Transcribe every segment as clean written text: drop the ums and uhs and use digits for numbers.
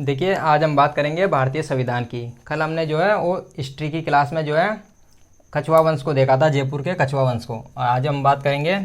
देखिए, आज हम बात करेंगे भारतीय संविधान की। कल हमने जो है वो हिस्ट्री की क्लास में जो है कछुआ वंश को देखा था, जयपुर के कछुआ वंश को। और आज हम बात करेंगे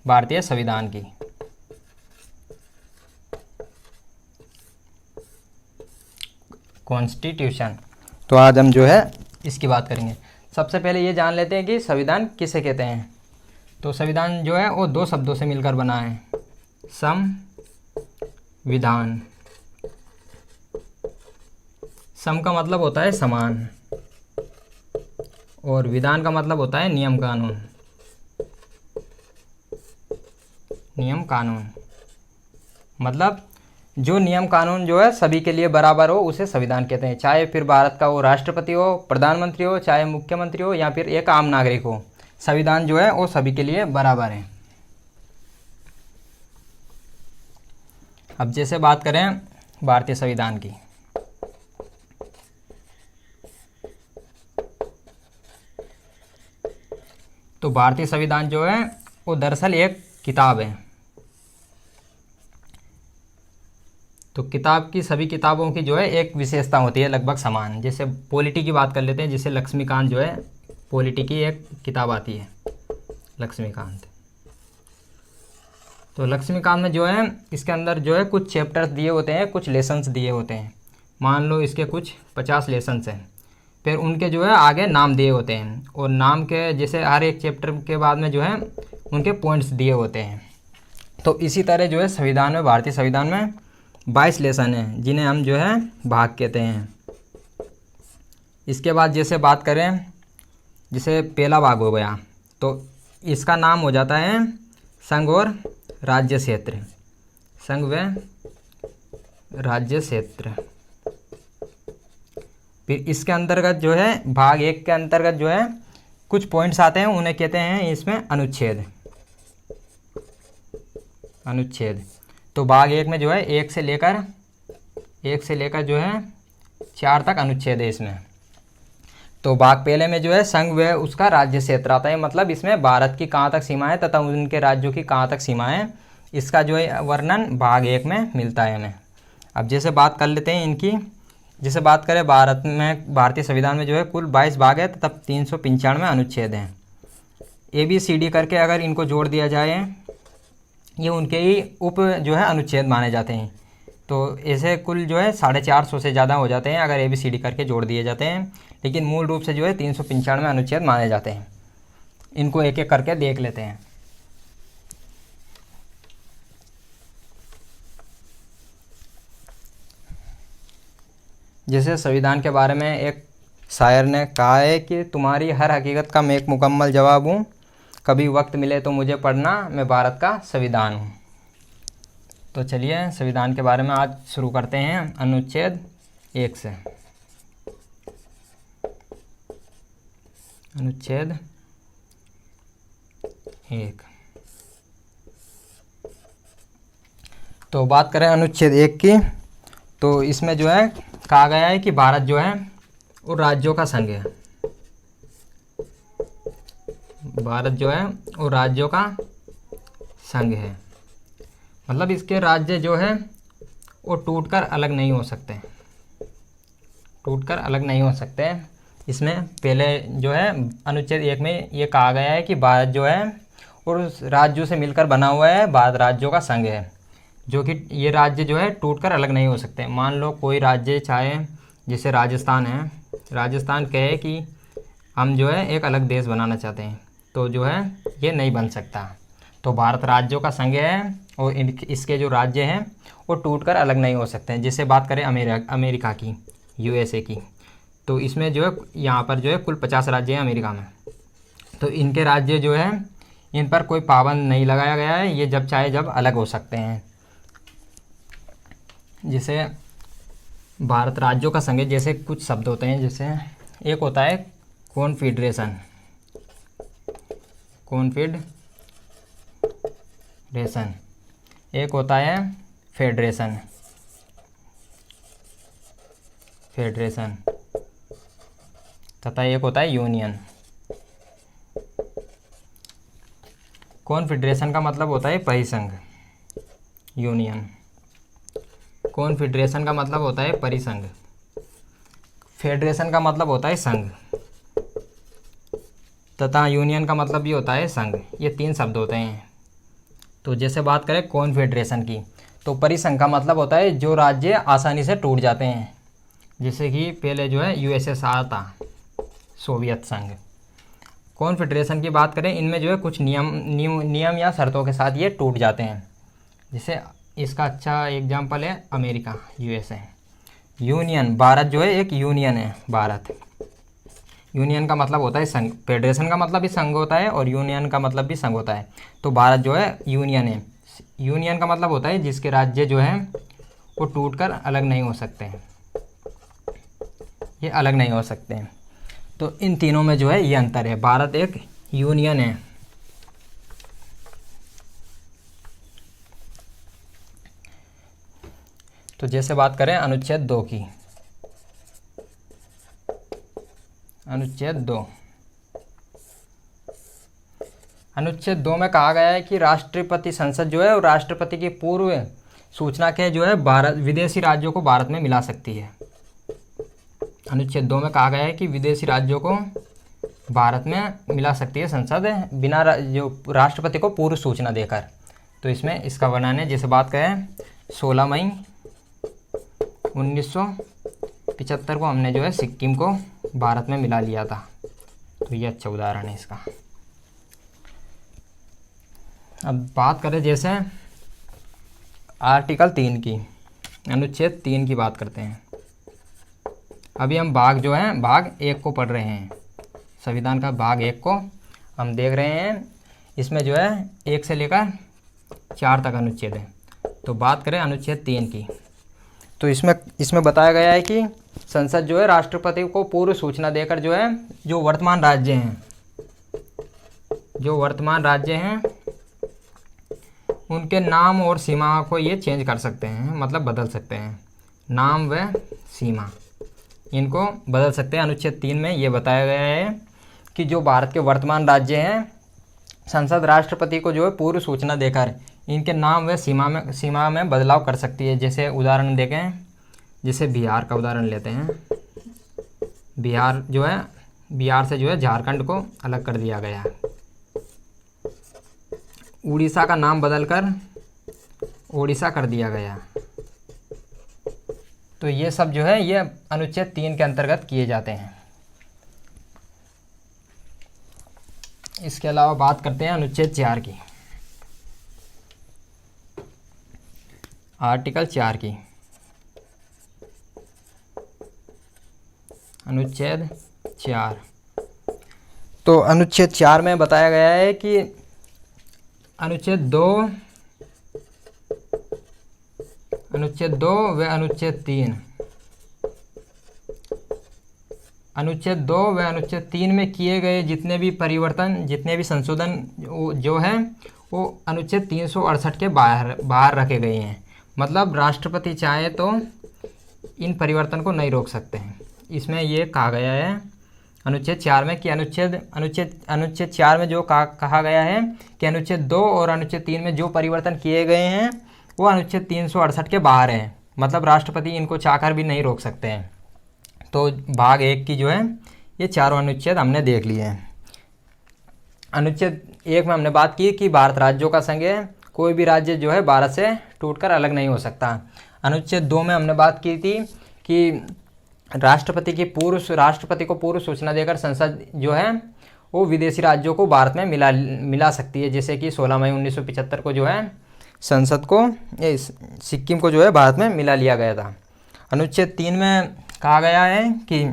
भारतीय संविधान की। कॉन्स्टिट्यूशन। तो आज हम जो है इसकी बात करेंगे। सबसे पहले ये जान लेते हैं कि संविधान किसे कहते हैं। तो संविधान जो है वो दो शब्दों से मिलकर बना है, संविधान। सम का मतलब होता है समान, और विधान का मतलब होता है नियम कानून। नियम कानून मतलब जो नियम कानून जो है सभी के लिए बराबर हो, उसे संविधान कहते हैं। चाहे फिर भारत का वो राष्ट्रपति हो, प्रधानमंत्री हो, चाहे मुख्यमंत्री हो, या फिर एक आम नागरिक हो, संविधान जो है वो सभी के लिए बराबर है। अब जैसे बात करें भारतीय संविधान की, तो भारतीय संविधान जो है वो दरअसल एक किताब है। तो किताब की, सभी किताबों की जो है एक विशेषता होती है लगभग समान। जैसे पॉलिटी की बात कर लेते हैं, जिससे लक्ष्मीकांत जो है पॉलिटी की एक किताब आती है, लक्ष्मीकांत। तो लक्ष्मीकांत में जो है इसके अंदर जो है कुछ चैप्टर्स दिए होते हैं, कुछ लेसन्स दिए होते हैं। मान लो इसके कुछ 50 लेसन्स हैं, फिर उनके जो है आगे नाम दिए होते हैं, और नाम के जैसे हर एक चैप्टर के बाद में जो है उनके पॉइंट्स दिए होते हैं। तो इसी तरह जो है संविधान में, भारतीय संविधान में 22 लेसन हैं, जिन्हें हम जो है भाग कहते हैं। इसके बाद जैसे बात करें, जैसे पहला भाग हो गया, तो इसका नाम हो जाता है संघ और राज्य क्षेत्र। संघ व राज्य क्षेत्र। फिर इसके अंतर्गत जो है भाग 1 के अंतर्गत जो है कुछ पॉइंट्स आते हैं, उन्हें कहते हैं इसमें अनुच्छेद। अनुच्छेद। तो भाग 1 में जो है 1 से लेकर जो है 4 तक अनुच्छेद है इसमें। तो भाग पहले में जो है संघ व उसका राज्य क्षेत्र आता है, मतलब इसमें भारत की कहाँ तक सीमा है तथा उनके राज्यों की कहाँ तक सीमा है, इसका जो है वर्णन भाग 1 में मिलता है हमें। अब जैसे बात कर लेते हैं इनकी। जैसे बात करें भारत में, भारतीय संविधान में जो है कुल 22 भाग है तथा 395 अनुच्छेद हैं। ABCD करके अगर इनको जोड़ दिया जाए, ये उनके ही उप जो है अनुच्छेद माने जाते हैं। तो ऐसे कुल जो है 450 से ज़्यादा हो जाते हैं अगर ABCD करके जोड़ दिए जाते हैं, लेकिन मूल रूप से जो है 395 अनुच्छेद माने जाते हैं। इनको एक एक करके देख लेते हैं। जैसे संविधान के बारे में एक शायर ने कहा है कि तुम्हारी हर हकीकत का मैं एक मुकम्मल जवाब हूँ, कभी वक्त मिले तो मुझे पढ़ना, मैं भारत का संविधान हूँ। तो चलिए संविधान के बारे में आज शुरू करते हैं अनुच्छेद 1 से। अनुच्छेद 1। तो बात करें अनुच्छेद 1 की, तो इसमें जो है कहा गया है कि भारत जो है वो राज्यों का संघ है। भारत जो है वो राज्यों का संघ है, मतलब इसके राज्य जो है वो टूटकर अलग नहीं हो सकते। टूटकर अलग नहीं हो सकते। इसमें पहले जो है अनुच्छेद 1 में ये कहा गया है कि भारत जो है और राज्यों से मिलकर बना हुआ है, भारत राज्यों का संघ है, जो कि ये राज्य जो है टूटकर अलग नहीं हो सकते। मान लो कोई राज्य चाहे, जैसे राजस्थान है, राजस्थान कहे कि हम जो है एक अलग देश बनाना चाहते हैं, तो जो है ये नहीं बन सकता। तो भारत राज्यों का संघ है और इसके जो राज्य हैं वो टूटकर अलग नहीं हो सकते हैं। जैसे बात करें अमेरिका की, USA की, तो इसमें जो है यहाँ पर जो है कुल 50 राज्य हैं अमेरिका में। तो इनके राज्य जो है इन पर कोई पाबंद नहीं लगाया गया है, ये जब चाहे जब अलग हो सकते हैं। जैसे भारत राज्यों का संघ है, जैसे कुछ शब्द होते हैं, जैसे एक होता है कॉन्फेडरेशन। कॉन्फेडरेशन। एक होता है फेडरेशन। फेडरेशन। तथा एक होता है यूनियन। कॉन्फेडरेशन का मतलब होता है परिसंघ, यूनियन। कॉन्फेडरेशन का मतलब होता है परिसंघ, फेडरेशन का मतलब होता है संघ, तथा यूनियन का मतलब भी होता है संघ। ये 3 शब्द होते हैं। तो जैसे बात करें कॉन्फेडरेशन की, तो परिसंघ का मतलब होता है जो राज्य आसानी से टूट जाते हैं, जैसे कि पहले जो है यूएसएसआर था, सोवियत संघ। कॉन्फेडरेशन की बात करें, इनमें जो है कुछ नियम या शर्तों के साथ ये टूट जाते हैं। जैसे इसका अच्छा एग्जाम्पल है अमेरिका, यूएसए। यूनियन, भारत जो है एक यूनियन है, भारत। यूनियन का मतलब होता है संघ, फेडरेशन का मतलब भी संघ होता है और यूनियन का मतलब भी संघ होता है। तो भारत जो है यूनियन है। यूनियन का मतलब होता है जिसके राज्य जो है वो टूटकर अलग नहीं हो सकते हैं, ये अलग नहीं हो सकते हैं। तो इन तीनों में जो है ये अंतर है, भारत एक यूनियन है। तो जैसे बात करें अनुच्छेद 2 की, अनुच्छेद 2, अनुच्छेद 2 में कहा गया है कि राष्ट्रपति संसद जो है वो राष्ट्रपति की पूर्व सूचना के जो है भारत विदेशी राज्यों को भारत में मिला सकती है। अनुच्छेद 2 में कहा गया है कि विदेशी राज्यों को भारत में मिला सकती है संसद बिना जो राष्ट्रपति को पूर्व सूचना देकर। तो इसमें इसका वर्णन है, जैसे बात करें 16 मई 1975 को हमने जो है सिक्किम को भारत में मिला लिया था। तो ये अच्छा उदाहरण है इसका। अब बात करें जैसे आर्टिकल 3 की, अनुच्छेद 3 की बात करते हैं। अभी हम भाग जो है भाग 1 को पढ़ रहे हैं, संविधान का भाग 1 को हम देख रहे हैं। इसमें जो है 1 से लेकर 4 तक अनुच्छेद है। तो बात करें अनुच्छेद 3 की, तो इसमें बताया गया है कि संसद जो है राष्ट्रपति को पूर्व सूचना देकर जो है जो वर्तमान राज्य हैं उनके नाम और सीमा को ये चेंज कर सकते हैं, मतलब बदल सकते हैं। नाम व सीमा इनको बदल सकते हैं। अनुच्छेद 3 में ये बताया गया है कि जो भारत के वर्तमान राज्य हैं, संसद राष्ट्रपति को जो है पूर्व सूचना देकर इनके नाम व सीमा में बदलाव कर सकती है। जैसे उदाहरण देखें, जैसे बिहार का उदाहरण लेते हैं। बिहार से जो है झारखंड को अलग कर दिया गया। उड़ीसा का नाम बदलकर ओडिशा कर दिया गया। तो ये सब जो है ये अनुच्छेद 3 के अंतर्गत किए जाते हैं। इसके अलावा बात करते हैं अनुच्छेद 4 की, आर्टिकल 4 की, अनुच्छेद 4। तो अनुच्छेद 4 में बताया गया है कि अनुच्छेद 2 व अनुच्छेद 3, अनुच्छेद 2 व अनुच्छेद 3 में किए गए जितने भी परिवर्तन, जितने भी संशोधन जो है वो अनुच्छेद 368 के बाहर रखे गए हैं। मतलब राष्ट्रपति चाहे तो इन परिवर्तन को नहीं रोक सकते हैं। इसमें ये कहा गया है अनुच्छेद 4 में कि अनुच्छेद 4 में जो कहा गया है कि अनुच्छेद 2 और अनुच्छेद 3 में जो परिवर्तन किए गए हैं वो अनुच्छेद 368 के बाहर हैं। मतलब राष्ट्रपति इनको चाहकर भी नहीं रोक सकते हैं। तो भाग 1 की जो है ये चारों अनुच्छेद हमने देख लिए हैं। अनुच्छेद 1 में हमने बात की कि भारत राज्यों का संघ है, कोई भी राज्य जो है भारत से टूटकर अलग नहीं हो सकता। अनुच्छेद 2 में हमने बात की थी कि राष्ट्रपति को पूर्व सूचना देकर संसद जो है वो विदेशी राज्यों को भारत में मिला सकती है। जैसे कि 16 मई 1975 को जो है संसद को सिक्किम को जो है भारत में मिला लिया गया था। अनुच्छेद 3 में कहा गया है कि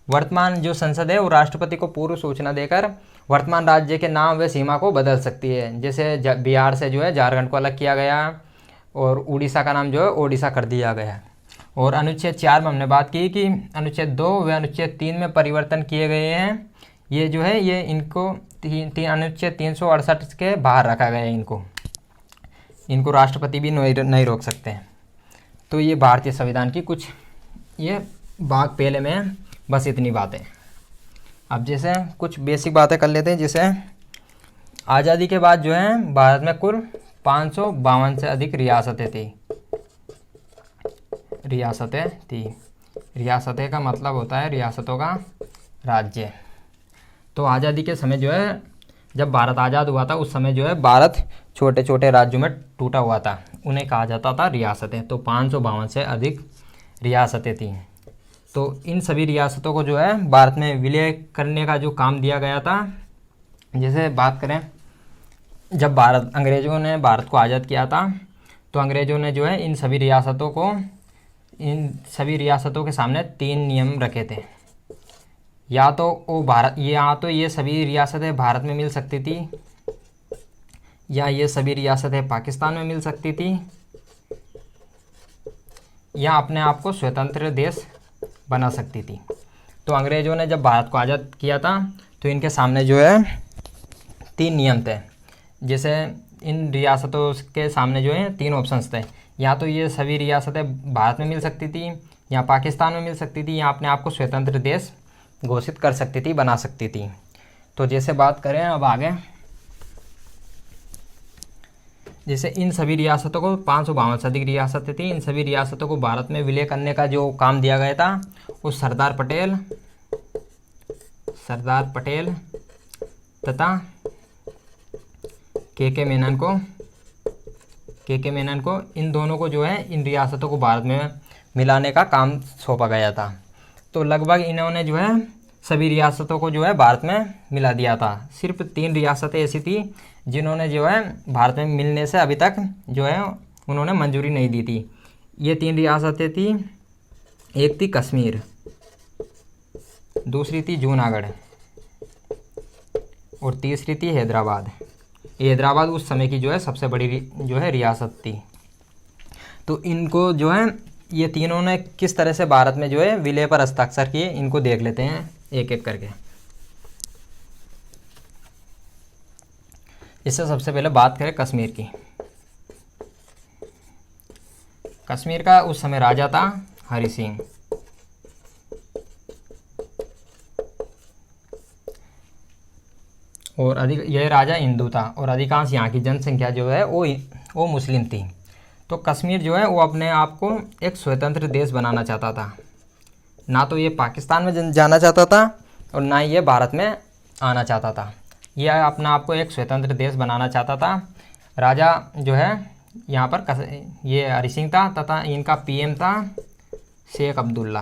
वर्तमान जो संसद है वो राष्ट्रपति को पूर्व सूचना देकर वर्तमान राज्य के नाम व सीमा को बदल सकती है। जैसे बिहार से जो है झारखंड को अलग किया गया और उड़ीसा का नाम जो है ओडिशा कर दिया गया। और अनुच्छेद 4 में हमने बात की कि अनुच्छेद 2 व अनुच्छेद 3 में परिवर्तन किए गए हैं। ये जो है ये इनको अनुच्छेद 368 के बाहर रखा गया है। इनको राष्ट्रपति भी नहीं रोक सकते हैं। तो ये भारतीय संविधान की कुछ ये भाग पहले में बस इतनी बातें। अब जैसे कुछ बेसिक बातें कर लेते हैं। जैसे आज़ादी के बाद जो है भारत में कुल 552 से अधिक रियासतें थी। रियासतें थी। रियासतें का मतलब होता है रियासतों का राज्य। तो आज़ादी के समय जो है, जब भारत आज़ाद हुआ था उस समय जो है भारत छोटे छोटे राज्यों में टूटा हुआ था, उन्हें कहा जाता था रियासतें। तो 552 से अधिक रियासतें थीं। तो इन सभी रियासतों को जो है भारत में विलय करने का जो काम दिया गया था। जैसे बात करें, जब अंग्रेज़ों ने भारत को आज़ाद किया था तो अंग्रेज़ों ने जो है इन सभी रियासतों के सामने 3 नियम रखे थे। या तो ये सभी रियासतें भारत में मिल सकती थी, या ये सभी रियासतें पाकिस्तान में मिल सकती थी, या अपने आप को स्वतंत्र देश बना सकती थी। तो अंग्रेज़ों ने जब भारत को आज़ाद किया था तो इनके सामने जो है 3 नियम थे। जैसे इन रियासतों के सामने जो है 3 ऑप्शंस थे। या तो ये सभी रियासतें भारत में मिल सकती थी, या पाकिस्तान में मिल सकती थी, या अपने आप को स्वतंत्र देश घोषित कर सकती थी, बना सकती थी। तो जैसे बात करें अब आगे, जैसे इन सभी रियासतों को 552 से अधिक रियासतें थी, इन सभी रियासतों को भारत में विलय करने का जो काम दिया गया था वो सरदार पटेल तथा के मेनन को इन दोनों को जो है इन रियासतों को भारत में मिलाने का काम सौंपा गया था। तो लगभग इन्होंने जो है सभी रियासतों को जो है भारत में मिला दिया था। सिर्फ 3 रियासतें ऐसी थी जिन्होंने जो है भारत में मिलने से अभी तक जो है उन्होंने मंजूरी नहीं दी थी। ये 3 रियासतें थी, एक थी कश्मीर, दूसरी थी जूनागढ़ और तीसरी थी हैदराबाद। हैदराबाद उस समय की जो है सबसे बड़ी जो है रियासत थी। तो इनको जो है ये तीनों ने किस तरह से भारत में जो है विलय पर हस्ताक्षर किए, इनको देख लेते हैं एक एक करके। इससे सबसे पहले बात करें कश्मीर की। कश्मीर का उस समय राजा था हरि सिंह। और यह राजा हिंदू था और अधिकांश यहाँ की जनसंख्या जो है वो मुस्लिम थी। तो कश्मीर जो है वो अपने आप को एक स्वतंत्र देश बनाना चाहता था। ना तो ये पाकिस्तान में जाना चाहता था और ना ही ये भारत में आना चाहता था। यह अपना आप को एक स्वतंत्र देश बनाना चाहता था। राजा जो है यहाँ पर ये हरि सिंह था तथा इनका पीएम था शेख अब्दुल्ला।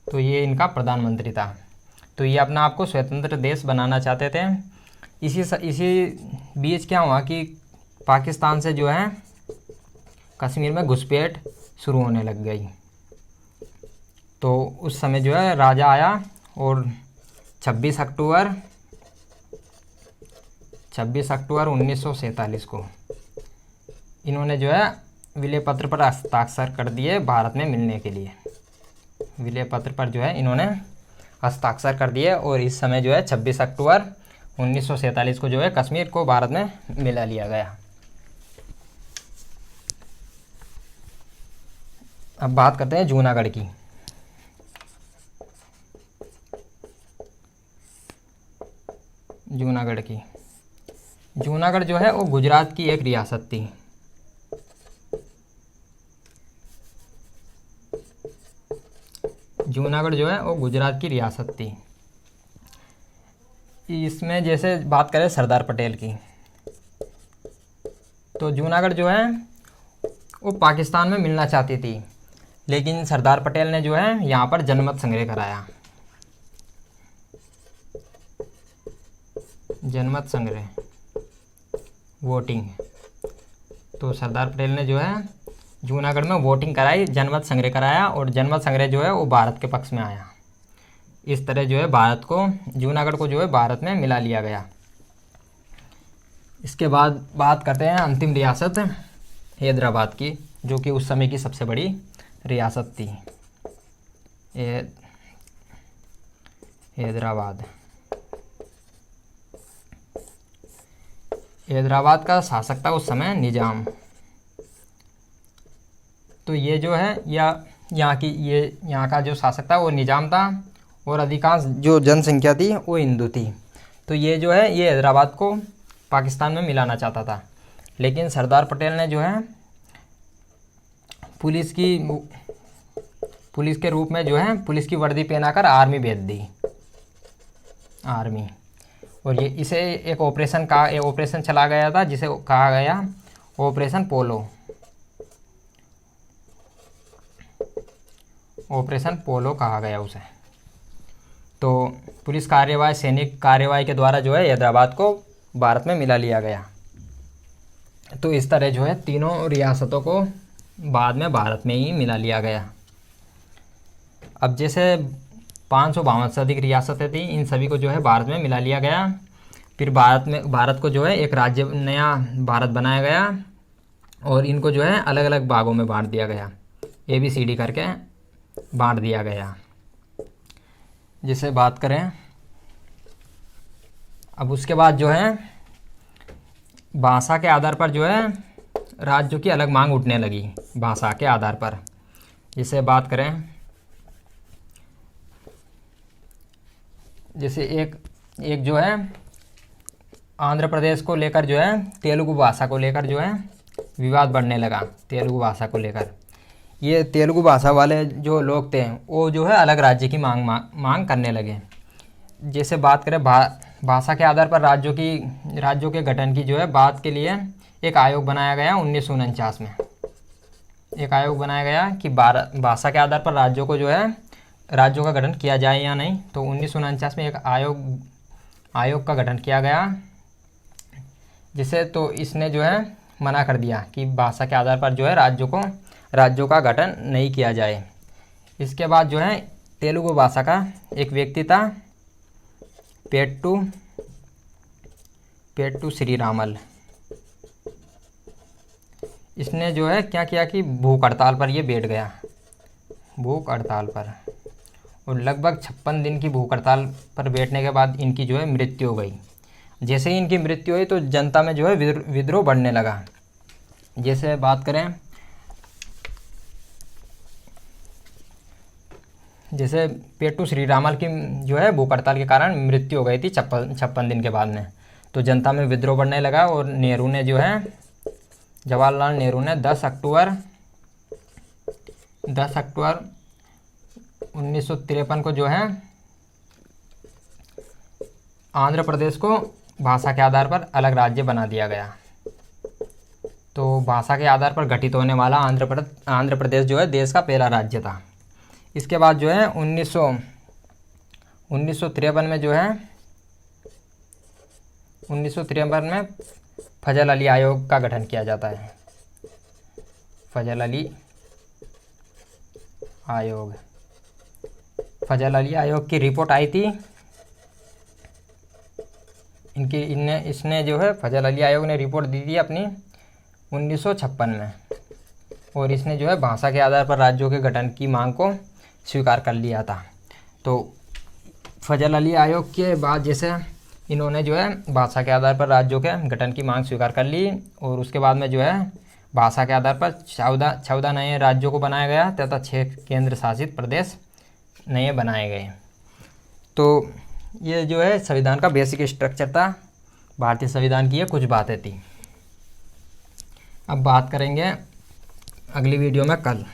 तो ये इनका प्रधानमंत्री था। तो ये अपना आप को स्वतंत्र देश बनाना चाहते थे। इसी बीच क्या हुआ कि पाकिस्तान से जो है कश्मीर में घुसपैठ शुरू होने लग गई। तो उस समय जो है राजा आया और 26 अक्टूबर 1947 को इन्होंने जो है विलय पत्र पर हस्ताक्षर कर दिए भारत में मिलने के लिए। विलय पत्र पर जो है इन्होंने हस्ताक्षर कर दिए और इस समय जो है 26 अक्टूबर 1947 को जो है कश्मीर को भारत में मिला लिया गया। अब बात करते हैं जूनागढ़ की। जूनागढ़ जो है वो गुजरात की एक रियासत थी। जूनागढ़ जो है वो गुजरात की रियासत थी। इसमें जैसे बात करें सरदार पटेल की, तो जूनागढ़ जो है वो पाकिस्तान में मिलना चाहती थी, लेकिन सरदार पटेल ने जो है यहाँ पर जनमत संग्रह कराया। जनमत संग्रह, वोटिंग। तो सरदार पटेल ने जो है जूनागढ़ में वोटिंग कराई, जनमत संग्रह कराया और जनमत संग्रह जो है वो भारत के पक्ष में आया। इस तरह जो है जूनागढ़ को जो है भारत में मिला लिया गया। इसके बाद बात करते हैं अंतिम रियासत हैदराबाद की, जो कि उस समय की सबसे बड़ी रियासत थी। हैदराबाद का शासक था उस समय निजाम। तो ये जो है यहाँ का जो शासक था वो निजाम था और अधिकांश जो जनसंख्या थी वो हिंदू थी। तो ये जो है ये हैदराबाद को पाकिस्तान में मिलाना चाहता था, लेकिन सरदार पटेल ने जो है पुलिस के रूप में जो है पुलिस की वर्दी पहनाकर आर्मी भेज दी, आर्मी। और ये इसे एक ऑपरेशन चला गया था जिसे कहा गया ऑपरेशन पोलो, ऑपरेशन पोलो कहा गया उसे। तो पुलिस कार्यवाही, सैनिक कार्यवाही के द्वारा जो है हैदराबाद को भारत में मिला लिया गया। तो इस तरह जो है तीनों रियासतों को बाद में भारत में ही मिला लिया गया। अब जैसे 552 से अधिक रियासतें थी, इन सभी को जो है भारत में मिला लिया गया। फिर भारत को जो है एक राज्य, नया भारत बनाया गया और इनको जो है अलग अलग भागों में बांट दिया गया, ABCD करके बांट दिया गया। जिसे बात करें अब उसके बाद जो है भाषा के आधार पर जो है राज्यों की अलग मांग उठने लगी, भाषा के आधार पर। जिसे बात करें, जैसे एक जो है आंध्र प्रदेश को लेकर जो है तेलुगु भाषा को लेकर जो है विवाद बढ़ने लगा, तेलुगु भाषा को लेकर। ये तेलुगु भाषा वाले जो लोग थे वो जो है अलग राज्य की मांग करने लगे। जैसे बात करें भाषा के आधार पर राज्यों के गठन की जो है बात के लिए एक आयोग बनाया गया 1949 में। एक आयोग बनाया गया कि भाषा के आधार पर राज्यों का गठन किया जाए या नहीं। तो 1949 में एक आयोग का गठन किया गया, जिसे तो इसने जो है मना कर दिया कि भाषा के आधार पर जो है राज्यों का गठन नहीं किया जाए। इसके बाद जो है तेलुगु भाषा का एक व्यक्ति था पेट्टू श्रीरामल। इसने जो है क्या किया कि भूख हड़ताल पर ये बैठ गया, भूख हड़ताल पर, और लगभग 56 दिन की भूख हड़ताल पर बैठने के बाद इनकी जो है मृत्यु हो गई। जैसे ही इनकी मृत्यु हुई तो जनता में जो है विद्रोह बढ़ने लगा। जैसे बात करें, जैसे पेट्टू श्रीरामल की जो है भूख हड़ताल के कारण मृत्यु हो गई थी 56 दिन के बाद में, तो जनता में विद्रोह बढ़ने लगा। और जवाहरलाल नेहरू ने 10 अक्टूबर 1953 को जो है आंध्र प्रदेश को भाषा के आधार पर अलग राज्य बना दिया गया। तो भाषा के आधार पर गठित होने वाला आंध्र प्रदेश जो है देश का पहला राज्य था। इसके बाद जो है 1953 में जो है 1953 में फजल अली आयोग का गठन किया जाता है। फजल अली आयोग की रिपोर्ट आई थी। इसने जो है फजल अली आयोग ने रिपोर्ट दी थी अपनी 1956 में, और इसने जो है भाषा के आधार पर राज्यों के गठन की मांग को स्वीकार कर लिया था। तो फजल अली आयोग के बाद जैसे इन्होंने जो है भाषा के आधार पर राज्यों के गठन की मांग स्वीकार कर ली, और उसके बाद में जो है भाषा के आधार पर 14 नए राज्यों को बनाया गया तथा 6 केंद्र शासित प्रदेश नए बनाए गए। तो ये जो है संविधान का बेसिक स्ट्रक्चर था, भारतीय संविधान की ये कुछ बातें थी। अब बात करेंगे अगली वीडियो में कल।